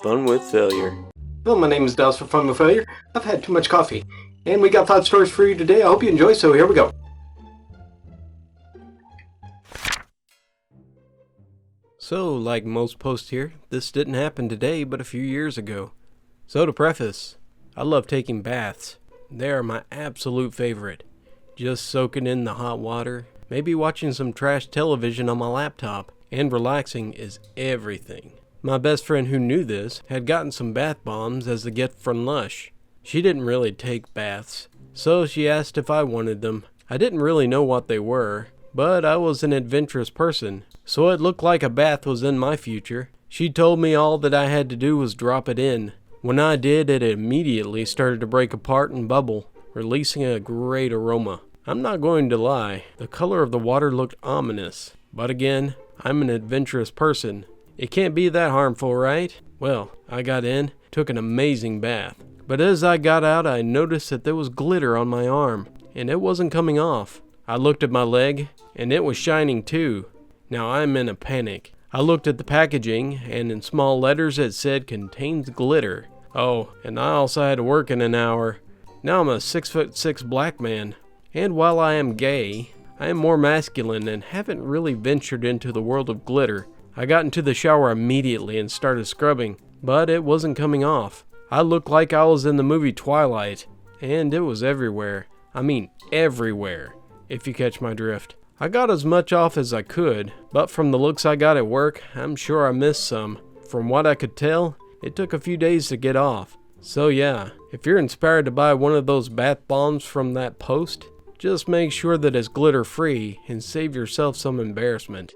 Fun with Failure. Well, my name is Dallas for Fun with Failure. I've had too much coffee. And we got 5 stories for you today. I hope you enjoy, so here we go. So, like most posts here, this didn't happen today, but a few years ago. So to preface, I love taking baths. They are my absolute favorite. Just soaking in the hot water, maybe watching some trash television on my laptop, and relaxing is everything. My best friend who knew this had gotten some bath bombs as a gift from Lush. She didn't really take baths, so she asked if I wanted them. I didn't really know what they were, but I was an adventurous person, so it looked like a bath was in my future. She told me all that I had to do was drop it in. When I did, it immediately started to break apart and bubble, releasing a great aroma. I'm not going to lie, the color of the water looked ominous. But again, I'm an adventurous person. It can't be that harmful, right? Well, I got in, took an amazing bath. But as I got out, I noticed that there was glitter on my arm, and it wasn't coming off. I looked at my leg, and it was shining too. Now I'm in a panic. I looked at the packaging, and in small letters it said contains glitter. Oh, and I also had to work in an hour. Now I'm a 6'6" black man. And while I am gay, I am more masculine and haven't really ventured into the world of glitter. I got into the shower immediately and started scrubbing, but it wasn't coming off. I looked like I was in the movie Twilighted, and it was everywhere. I mean everywhere, if you catch my drift. I got as much off as I could, but from the looks I got at work, I'm sure I missed some. From what I could tell, it took a few days to get off. So yeah, if you're inspired to buy one of those bath bombs from that post, just make sure that it's glitter free and save yourself some embarrassment.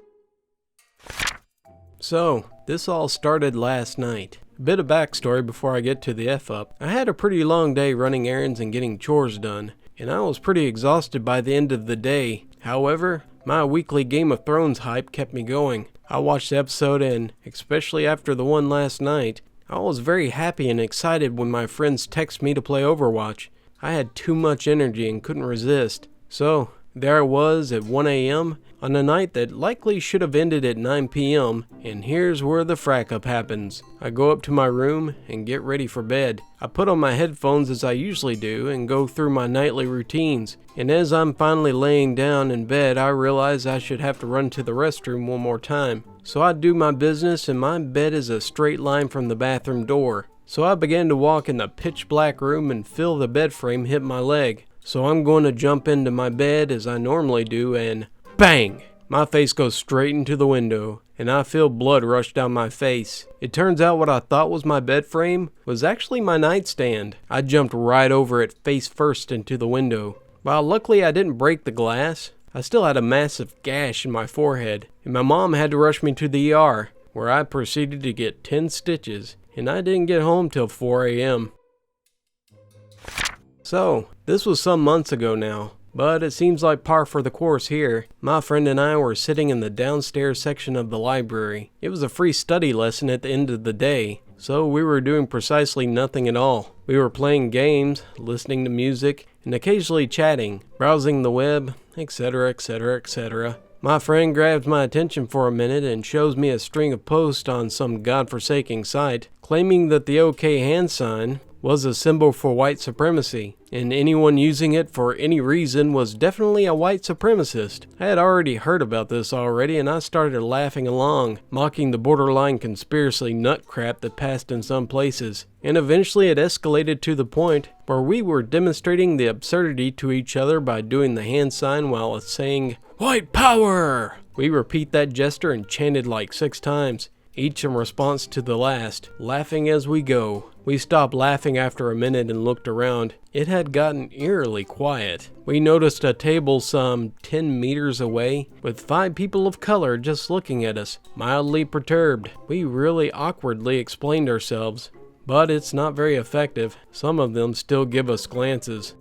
So, this all started last night. A bit of backstory before I get to the F-up. I had a pretty long day running errands and getting chores done, and I was pretty exhausted by the end of the day. However, my weekly Game of Thrones hype kept me going. I watched the episode, and especially after the one last night, I was very happy and excited when my friends texted me to play Overwatch. I had too much energy and couldn't resist. So, there I was at 1 a.m. on a night that likely should have ended at 9 p.m. and here's where the frack up happens. I go up to my room and get ready for bed. I put on my headphones as I usually do and go through my nightly routines. And as I'm finally laying down in bed, I realize I should have to run to the restroom one more time. So I do my business, and my bed is a straight line from the bathroom door. So I began to walk in the pitch black room and feel the bed frame hit my leg. So I'm going to jump into my bed as I normally do, and bang! My face goes straight into the window, and I feel blood rush down my face. It turns out what I thought was my bed frame was actually my nightstand. I jumped right over it face first into the window. While luckily I didn't break the glass, I still had a massive gash in my forehead, and my mom had to rush me to the ER, where I proceeded to get 10 stitches, and I didn't get home till 4 a.m. So, this was some months ago now, but it seems like par for the course here. My friend and I were sitting in the downstairs section of the library. It was a free study lesson at the end of the day, so we were doing precisely nothing at all. We were playing games, listening to music, and occasionally chatting, browsing the web, etc, etc, etc. My friend grabs my attention for a minute and shows me a string of posts on some godforsaken site, claiming that the OK hand sign was a symbol for white supremacy, and anyone using it for any reason was definitely a white supremacist. I had already heard about this already, and I started laughing along, mocking the borderline conspiracy nut crap that passed in some places. And eventually it escalated to the point where we were demonstrating the absurdity to each other by doing the hand sign while saying, "White power!" We repeat that gesture and chanted like 6 times, each in response to the last, laughing as we go. We stopped laughing after a minute and looked around. It had gotten eerily quiet. We noticed a table some 10 meters away with 5 people of color just looking at us, mildly perturbed. We really awkwardly explained ourselves, but it's not very effective. Some of them still give us glances.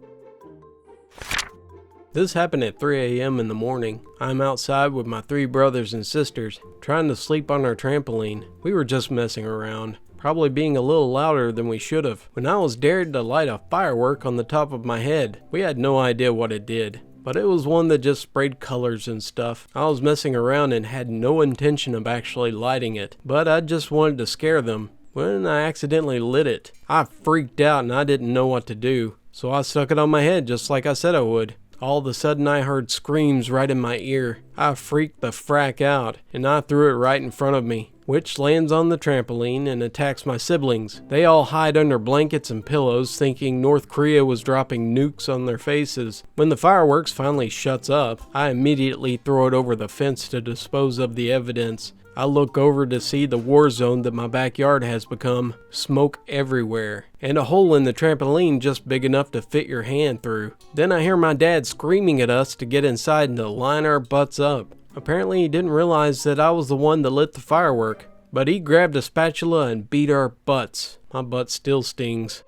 This happened at 3 a.m. in the morning. I'm outside with my 3 brothers and sisters, trying to sleep on our trampoline. We were just messing around, probably being a little louder than we should have, when I was dared to light a firework on the top of my head. We had no idea what it did, but it was one that just sprayed colors and stuff. I was messing around and had no intention of actually lighting it, but I just wanted to scare them. when I accidentally lit it. I freaked out and I didn't know what to do, so I stuck it on my head just like I said I would. All of a sudden I heard screams right in my ear. I freaked the frack out, and I threw it right in front of me, which lands on the trampoline and attacks my siblings. They all hide under blankets and pillows, thinking North Korea was dropping nukes on their faces. When the fireworks finally shuts up, I immediately throw it over the fence to dispose of the evidence. I look over to see the war zone that my backyard has become. Smoke everywhere, and a hole in the trampoline just big enough to fit your hand through. Then I hear my dad screaming at us to get inside and to line our butts up. Apparently he didn't realize that I was the one that lit the firework, but he grabbed a spatula and beat our butts. My butt still stings.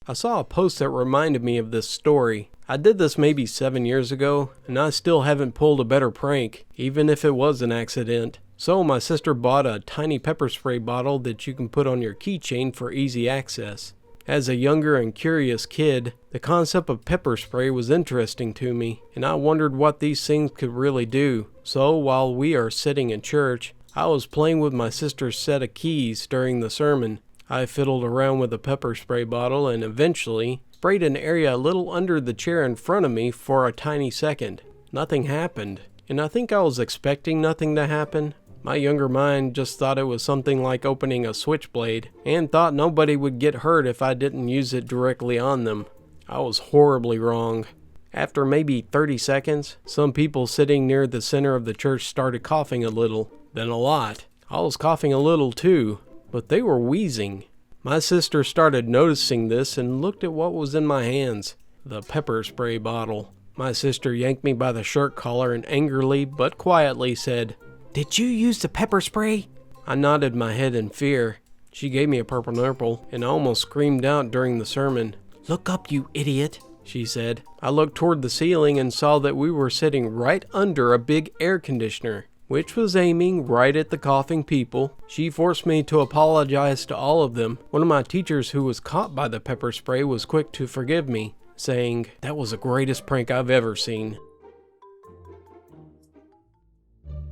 I saw a post that reminded me of this story. I did this maybe 7 years ago, and I still haven't pulled a better prank, even if it was an accident. So my sister bought a tiny pepper spray bottle that you can put on your keychain for easy access. As a younger and curious kid, the concept of pepper spray was interesting to me, and I wondered what these things could really do. So while we are sitting in church, I was playing with my sister's set of keys during the sermon. I fiddled around with a pepper spray bottle and eventually sprayed an area a little under the chair in front of me for a tiny second. Nothing happened, and I think I was expecting nothing to happen. My younger mind just thought it was something like opening a switchblade, and thought nobody would get hurt if I didn't use it directly on them. I was horribly wrong. After maybe 30 seconds, some people sitting near the center of the church started coughing a little, then a lot. I was coughing a little too, but they were wheezing. My sister started noticing this and looked at what was in my hands, the pepper spray bottle. My sister yanked me by the shirt collar and angrily but quietly said, "Did you use the pepper spray?" I nodded my head in fear. She gave me a purple nipple, and I almost screamed out during the sermon. "Look up, you idiot," she said. I looked toward the ceiling and saw that we were sitting right under a big air conditioner, which was aiming right at the coughing people. She forced me to apologize to all of them. One of my teachers who was caught by the pepper spray was quick to forgive me, saying, "That was the greatest prank I've ever seen."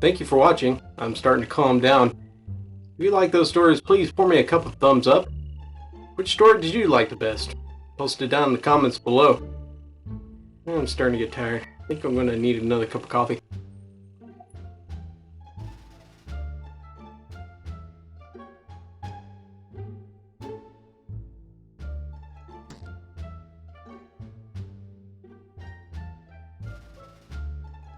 Thank you for watching. I'm starting to calm down. If you like those stories, please pour me a couple of thumbs up. Which story did you like the best? Post it down in the comments below. I'm starting to get tired. I think I'm going to need another cup of coffee.